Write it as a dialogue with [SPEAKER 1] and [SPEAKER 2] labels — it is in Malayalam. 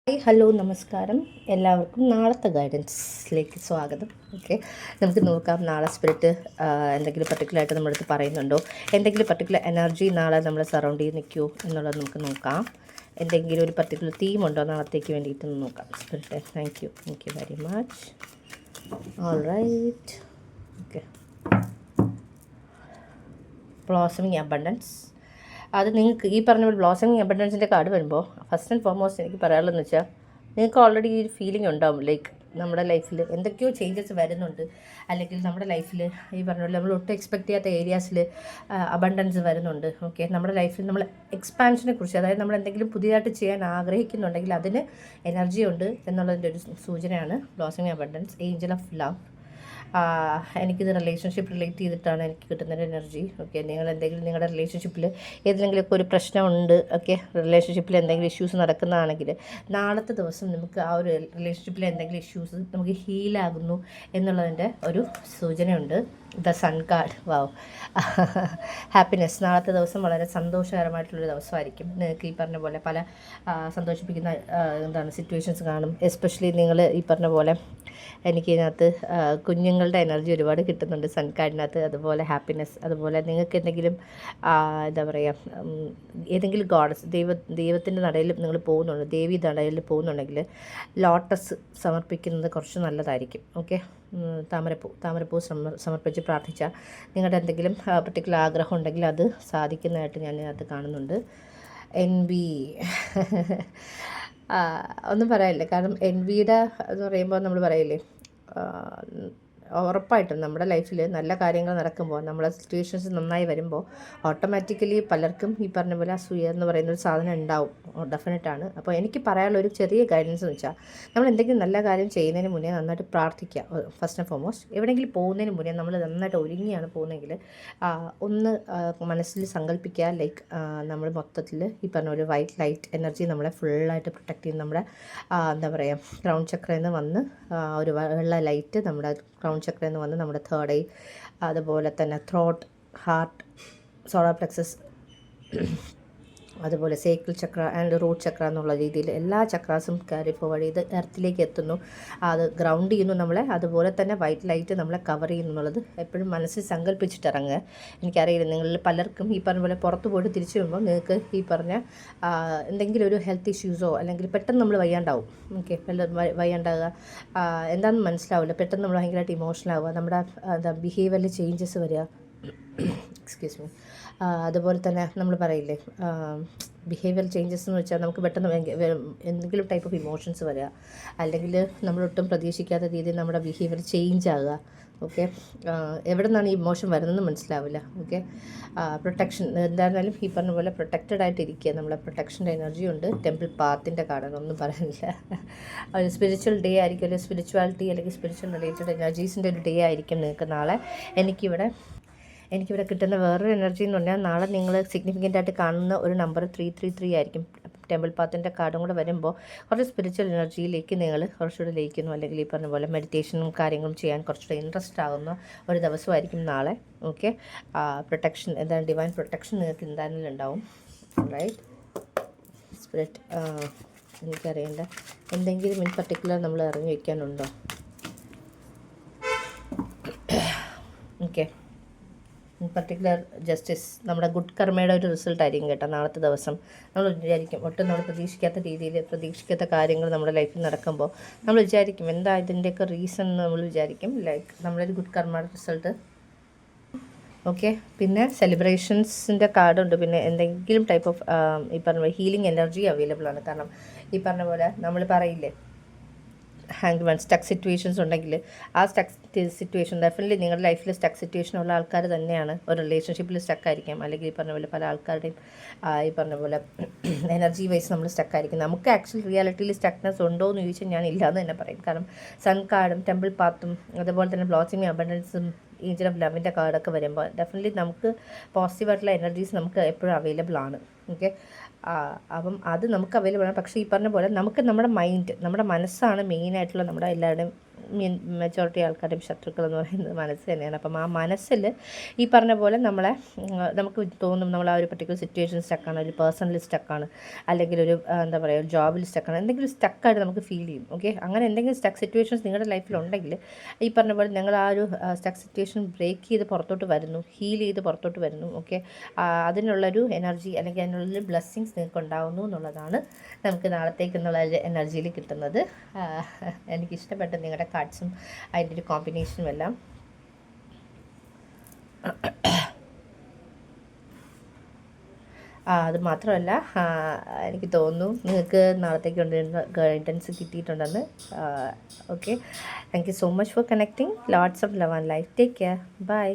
[SPEAKER 1] ഹായ് ഹലോ നമസ്കാരം. എല്ലാവർക്കും നാളത്തെ ഗൈഡൻസിലേക്ക് സ്വാഗതം. ഓക്കെ, നമുക്ക് നോക്കാം നാളെ സ്പിരിറ്റ് എന്തെങ്കിലും പർട്ടിക്കുലറായിട്ട് നമ്മുടെ അടുത്ത് പറയുന്നുണ്ടോ, എന്തെങ്കിലും പർട്ടിക്കുലർ എനർജി നാളെ നമ്മളെ സറൗണ്ട് ചെയ്ത് നിൽക്കുമോ എന്നുള്ളത് നമുക്ക് നോക്കാം. എന്തെങ്കിലും ഒരു പർട്ടിക്കുലർ തീമുണ്ടോ നാളത്തേക്ക് വേണ്ടിയിട്ട് നോക്കാം. Spirit, thank you very much. All right. Okay, blossoming abundance. അത് നിങ്ങൾക്ക് ഈ പറഞ്ഞ പോലെ ബ്ലോസമിങ് അബണ്ടൻസിൻ്റെ കാർഡ് വരുമ്പോൾ ഫസ്റ്റ് ആൻഡ് ഫോർമോസ്റ്റ് എനിക്ക് പറയാനുള്ളതെന്ന് വെച്ചാൽ നിങ്ങൾക്ക് ഓൾറെഡി ഈ ഒരു ഫീലിംഗ് ഉണ്ടാവും, ലൈക്ക് നമ്മുടെ ലൈഫിൽ എന്തൊക്കെയോ ചേഞ്ചസ് വരുന്നുണ്ട്, അല്ലെങ്കിൽ നമ്മുടെ ലൈഫിൽ ഈ പറഞ്ഞ പോലെ നമ്മൾ ഒട്ടും എക്സ്പെക്ട് ചെയ്യാത്ത ഏരിയാസിൽ അബണ്ടൻസ് വരുന്നുണ്ട്. ഓക്കെ, നമ്മുടെ ലൈഫിൽ നമ്മൾ എക്സ്പാൻഷനെ കുറിച്ച്, അതായത് നമ്മൾ എന്തെങ്കിലും പുതിയതായിട്ട് ചെയ്യാൻ ആഗ്രഹിക്കുന്നുണ്ടെങ്കിൽ അതിന് എനർജി ഉണ്ട് എന്നുള്ളതിൻ്റെ ഒരു സൂചനയാണ് blossoming abundance. Angel of love. എനിക്കിത് റിലേഷൻഷിപ്പ് റിലേറ്റ് ചെയ്തിട്ടാണ് എനിക്ക് കിട്ടുന്നൊരു എനർജി. ഓക്കെ, നിങ്ങൾ എന്തെങ്കിലും നിങ്ങളുടെ റിലേഷൻഷിപ്പിൽ ഏതെങ്കിലുമൊക്കെ ഒരു പ്രശ്നമുണ്ട്, ഓക്കെ, റിലേഷൻഷിപ്പിൽ എന്തെങ്കിലും ഇഷ്യൂസ് നടക്കുന്നതാണെങ്കിൽ നാളത്തെ ദിവസം നമുക്ക് ആ ഒരു റിലേഷൻഷിപ്പിൽ എന്തെങ്കിലും ഇഷ്യൂസ് നമുക്ക് ഹീലാകുന്നു എന്നുള്ളതിൻ്റെ ഒരു സൂചനയുണ്ട്. The sun card. Wow, happiness. നാളത്തെ ദിവസം വളരെ സന്തോഷകരമായിട്ടുള്ളൊരു ദിവസമായിരിക്കും. നിങ്ങൾക്ക് ഈ പറഞ്ഞ പോലെ പല സന്തോഷിപ്പിക്കുന്ന സിറ്റുവേഷൻസ് കാണും. എസ്പെഷ്യലി നിങ്ങൾ ഈ പറഞ്ഞ പോലെ എനിക്കിതിനകത്ത് കുഞ്ഞുങ്ങളുടെ എനർജി ഒരുപാട് കിട്ടുന്നുണ്ട് സൺ കാർഡിനകത്ത്. അതുപോലെ ഹാപ്പിനെസ്, അതുപോലെ നിങ്ങൾക്ക് എന്തെങ്കിലും എന്താ പറയുക, ഏതെങ്കിലും ഗോഡസ് ദൈവത്തിൻ്റെ നടയിൽ നിങ്ങൾ പോകുന്നുണ്ട്, ദേവി നടയിൽ പോകുന്നുണ്ടെങ്കിൽ ലോട്ടസ് സമർപ്പിക്കുന്നത് കുറച്ച് നല്ലതായിരിക്കും. ഓക്കെ, താമരപ്പൂ സമർപ്പിച്ച് പ്രാർത്ഥിച്ചാൽ നിങ്ങളുടെ എന്തെങ്കിലും പർട്ടിക്കുലർ ആഗ്രഹം ഉണ്ടെങ്കിൽ അത് സാധിക്കുന്നതായിട്ട് ഞാൻ അതിനകത്ത് കാണുന്നുണ്ട്. എൻവി ഒന്നും പറയാനില്ല, കാരണം എൻവിയുടെ എന്ന് പറയുമ്പോൾ നമ്മൾ പറയില്ലേ, ഉറപ്പായിട്ടും നമ്മുടെ ലൈഫിൽ നല്ല കാര്യങ്ങൾ നടക്കുമ്പോൾ, നമ്മളെ സിറ്റുവേഷൻസ് നന്നായി വരുമ്പോൾ ഓട്ടോമാറ്റിക്കലി പലർക്കും ഈ പറഞ്ഞ പോലെ അസൂയ എന്ന് പറയുന്നൊരു സാധനം ഉണ്ടാവും, ഡെഫിനറ്റാണ്. അപ്പോൾ എനിക്ക് പറയാനുള്ള ഒരു ചെറിയ ഗൈഡൻസ് എന്ന് വെച്ചാൽ, നമ്മൾ എന്തെങ്കിലും നല്ല കാര്യം ചെയ്യുന്നതിന് മുന്നേ നന്നായിട്ട് പ്രാർത്ഥിക്കുക. ഫസ്റ്റ് ആൻഡ് ഫോർമോസ്റ്റ് എവിടെയെങ്കിലും പോകുന്നതിന് മുന്നേ നമ്മൾ നന്നായിട്ട് ഒരുങ്ങിയാണ് പോകുന്നതെങ്കിൽ ഒന്ന് മനസ്സിൽ സങ്കല്പിക്കുക, ലൈക്ക് നമ്മൾ മൊത്തത്തിൽ ഈ പറഞ്ഞ ഒരു വൈറ്റ് ലൈറ്റ് എനർജി നമ്മളെ ഫുള്ളായിട്ട് പ്രൊട്ടക്റ്റ് ചെയ്ത് നമ്മുടെ എന്താ പറയുക ക്രൗൺ ചക്രയിൽ നിന്ന് വന്ന് ഒരു വെള്ള ലൈറ്റ് നമ്മുടെ ക്രൗൺ ചക്രയിൽ നിന്ന് വന്ന് നമ്മുടെ തേർഡ് ഐ, അതുപോലെ തന്നെ ത്രോട്ട്, ഹാർട്ട്, സോളാർ പ്ലെക്സസ്, അതുപോലെ സേക്കിൾ ചക്ര ആൻഡ് റൂട്ട് ചക്ര എന്നുള്ള രീതിയിൽ എല്ലാ ചക്രാസും ക്യാരി ഫോർവേഡ് ചെയ്ത് എർത്തിലേക്ക് എത്തുന്നു. അത് ഗ്രൗണ്ട് ചെയ്യുന്നു നമ്മളെ. അതുപോലെ തന്നെ വൈറ്റ് ലൈറ്റ് നമ്മളെ കവർ ചെയ്യുന്നു എന്നുള്ളത് എപ്പോഴും മനസ്സിൽ സങ്കല്പിച്ചിട്ട് ഇറങ്ങുക. എനിക്കറിയില്ല, നിങ്ങളിൽ പലർക്കും ഈ പറഞ്ഞ പോലെ പുറത്ത് പോയിട്ട് തിരിച്ചു വരുമ്പോൾ നിങ്ങൾക്ക് ഈ പറഞ്ഞ എന്തെങ്കിലും ഒരു ഹെൽത്ത് ഇഷ്യൂസോ അല്ലെങ്കിൽ പെട്ടെന്ന് നമ്മൾ വയ്യാണ്ടാവും. ഓക്കെ, വയ്യാണ്ടാവുക എന്താണെന്ന് മനസ്സിലാവില്ല, പെട്ടെന്ന് നമ്മൾ ഭയങ്കരമായിട്ട് ഇമോഷണൽ ആവുക, നമ്മുടെ ബിഹേവിയറിൽ ചേഞ്ചസ് വരിക. Excuse me. അതുപോലെ തന്നെ നമ്മൾ പറയില്ലേ, ബിഹേവിയർ ചേഞ്ചസ് എന്ന് വെച്ചാൽ നമുക്ക് പെട്ടെന്ന് എന്തെങ്കിലും ടൈപ്പ് ഓഫ് ഇമോഷൻസ് വരിക, അല്ലെങ്കിൽ നമ്മളൊട്ടും പ്രതീക്ഷിക്കാത്ത രീതിയിൽ നമ്മുടെ ബിഹേവിയർ ചേഞ്ച് ആകുക. ഓക്കെ, എവിടെ നിന്നാണ് ഈ ഇമോഷൻ വരുന്നതെന്ന് മനസ്സിലാവില്ല. ഓക്കെ, പ്രൊട്ടക്ഷൻ എന്തായിരുന്നാലും ഈ പറഞ്ഞ പോലെ പ്രൊട്ടക്റ്റഡ് ആയിട്ടിരിക്കുക. നമ്മളെ പ്രൊട്ടക്ഷൻ്റെ എനർജി ഉണ്ട്. ടെമ്പിൾ പാത്തിൻ്റെ കാർഡാണ്, ഒന്നും പറയാനില്ല. ഒരു സ്പിരിച്വൽ ഡേ ആയിരിക്കും, അല്ലെങ്കിൽ സ്പിരിച്വാലിറ്റി അല്ലെങ്കിൽ സ്പിരിച്വൽ റിലേറ്റഡ് എനർജീസിൻ്റെ ഒരു ഡേ ആയിരിക്കും നിങ്ങൾക്ക് നാളെ. എനിക്കിവിടെ കിട്ടുന്ന വേറൊരു എനർജി എന്ന് പറഞ്ഞാൽ, നാളെ നിങ്ങൾ സിഗ്നിഫിക്കൻ്റ് ആയിട്ട് കാണുന്ന ഒരു നമ്പർ 333 ആയിരിക്കും. ടെമ്പിൾ പാത്തിൻ്റെ കാർഡും കൂടെ വരുമ്പോൾ കുറച്ച് സ്പിരിച്വൽ എനർജിയിലേക്ക് നിങ്ങൾ കുറച്ചുകൂടെ ലയിക്കുന്നു, അല്ലെങ്കിൽ ഈ പറഞ്ഞ പോലെ മെഡിറ്റേഷനും കാര്യങ്ങളും ചെയ്യാൻ കുറച്ചുകൂടെ ഇൻട്രസ്റ്റ് ആകുന്ന ഒരു ദിവസമായിരിക്കും നാളെ. ഓക്കെ, പ്രൊട്ടക്ഷൻ എന്താണ്, ഡിവൈൻ പ്രൊട്ടക്ഷൻ നിങ്ങൾക്ക് എന്തായാലും ഉണ്ടാവും. റൈറ്റ് സ്പിരിറ്റ്, എനിക്കറിയേണ്ട എന്തെങ്കിലും ഇൻ പർട്ടിക്കുലർ നമ്മൾ അറിഞ്ഞു വയ്ക്കാനുണ്ടോ? ഓക്കെ, പർട്ടിക്കുലർ ജസ്റ്റിസ്, നമ്മുടെ ഗുഡ് കർമ്മയുടെ ഒരു റിസൾട്ട് ആയിരിക്കും കേട്ടോ നാളത്തെ ദിവസം. നമ്മൾ വിചാരിക്കും, ഒട്ടും നമ്മൾ പ്രതീക്ഷിക്കാത്ത രീതിയിൽ പ്രതീക്ഷിക്കാത്ത കാര്യങ്ങൾ നമ്മുടെ ലൈഫിൽ നടക്കുമ്പോൾ നമ്മൾ വിചാരിക്കും എന്താ ഇതിൻ്റെയൊക്കെ റീസൺ എന്ന് നമ്മൾ വിചാരിക്കും, ലൈക്ക് നമ്മളൊരു ഗുഡ് കർമ്മയുടെ റിസൾട്ട്. ഓക്കെ, പിന്നെ സെലിബ്രേഷൻസിൻ്റെ കാർഡുണ്ട്. പിന്നെ എന്തെങ്കിലും ടൈപ്പ് ഓഫ് ഈ പറഞ്ഞ ഹീലിംഗ് എനർജി അവൈലബിൾ ആണ്. കാരണം ഈ പറഞ്ഞ പോലെ നമ്മൾ പറയില്ലേ, ഹാങ്ക്മാൻ സ്റ്റക്ക് സിറ്റുവേഷൻസ് ഉണ്ടെങ്കിൽ ആ സ്റ്റക്ക് സിറ്റുവേഷൻ ഡെഫിനറ്റ്ലി നിങ്ങളുടെ ലൈഫിൽ സ്റ്റക്ക് സിറ്റുവേഷൻ ഉള്ള ആൾക്കാർ തന്നെയാണ്. ഒരു റിലേഷൻഷിപ്പിൽ സ്റ്റക്കായിരിക്കാം, അല്ലെങ്കിൽ ഈ പറഞ്ഞ പോലെ പല ആൾക്കാരുടെയും ഈ പറഞ്ഞ പോലെ എനർജി വൈസ് നമ്മൾ സ്റ്റക്കായിരിക്കും. നമുക്ക് ആക്ച്വൽ റിയാലിറ്റിയിൽ സ്റ്റക്നെസ് ഉണ്ടോ എന്ന് ചോദിച്ചാൽ ഞാൻ ഇല്ലയെന്ന് തന്നെ പറയും. കാരണം സൺ കാർഡും ടെമ്പിൾ പാത്തും അതുപോലെ തന്നെ ബ്ലോസമിങ് അബണ്ടൻസും ഏഞ്ചൽ ഓഫ് ലവിൻ്റെ കാർഡൊക്കെ വരുമ്പോൾ ഡെഫിനറ്റ്ലി നമുക്ക് പോസിറ്റീവായിട്ടുള്ള എനർജീസ് നമുക്ക് എപ്പോഴും അവൈലബിൾ ആണ്. ഓക്കെ, അപ്പം അത് നമുക്ക് അവൈലബിൾ ആണ്. പക്ഷേ ഈ പറഞ്ഞ പോലെ നമുക്ക് നമ്മുടെ മനസ്സാണ് മെയിനായിട്ടുള്ള നമ്മുടെ എല്ലാവരുടെയും മെജോറിറ്റി ആൾക്കാരുടെയും ശത്രുക്കൾ എന്ന് പറയുന്നത് മനസ്സ് തന്നെയാണ്. അപ്പം ആ മനസ്സിൽ ഈ പറഞ്ഞ പോലെ നമുക്ക് തോന്നും നമ്മൾ ആ ഒരു പർട്ടിക്കുലർ സിറ്റുവേഷൻ സ്റ്റക്കാണ്, ഒരു പേഴ്സണലി സ്റ്റക്കാണ്, അല്ലെങ്കിൽ ഒരു എന്താ പറയുക ഒരു ജോബിൽ സ്റ്റക്കാണ്, എന്തെങ്കിലും സ്റ്റക്കായിട്ട് നമുക്ക് ഫീൽ ചെയ്യും. ഓക്കെ, അങ്ങനെ എന്തെങ്കിലും സ്റ്റക്ക് സിറ്റുവേഷൻസ് നിങ്ങളുടെ ലൈഫിലുണ്ടെങ്കിൽ ഈ പറഞ്ഞ പോലെ നിങ്ങൾ ആ ഒരു സ്റ്റക്ക് സിറ്റുവേഷൻ ബ്രേക്ക് ചെയ്ത് പുറത്തോട്ട് വരുന്നു, ഹീൽ ചെയ്ത് പുറത്തോട്ട് വരുന്നു. ഓക്കെ, അതിനുള്ളൊരു എനർജി അല്ലെങ്കിൽ അതിനുള്ളൊരു ബ്ലെസ്സിങ്സ് നിങ്ങൾക്ക് ഉണ്ടാകുന്നു എന്നുള്ളതാണ് നമുക്ക് നാളത്തേക്കെന്നുള്ള എനർജിയിൽ കിട്ടുന്നത്. എനിക്കിഷ്ടപ്പെട്ട നിങ്ങളുടെ കാർഡ്സും അതിൻ്റെ ഒരു കോമ്പിനേഷനും എല്ലാം. അത് മാത്രമല്ല എനിക്ക് തോന്നുന്നു നിങ്ങൾക്ക് നാളത്തേക്ക് കൊണ്ടുവരുന്ന ഗൈഡൻസ് കിട്ടിയിട്ടുണ്ടെന്ന്. Okay, thank you so much for connecting. Lots of love and life. Take care. By.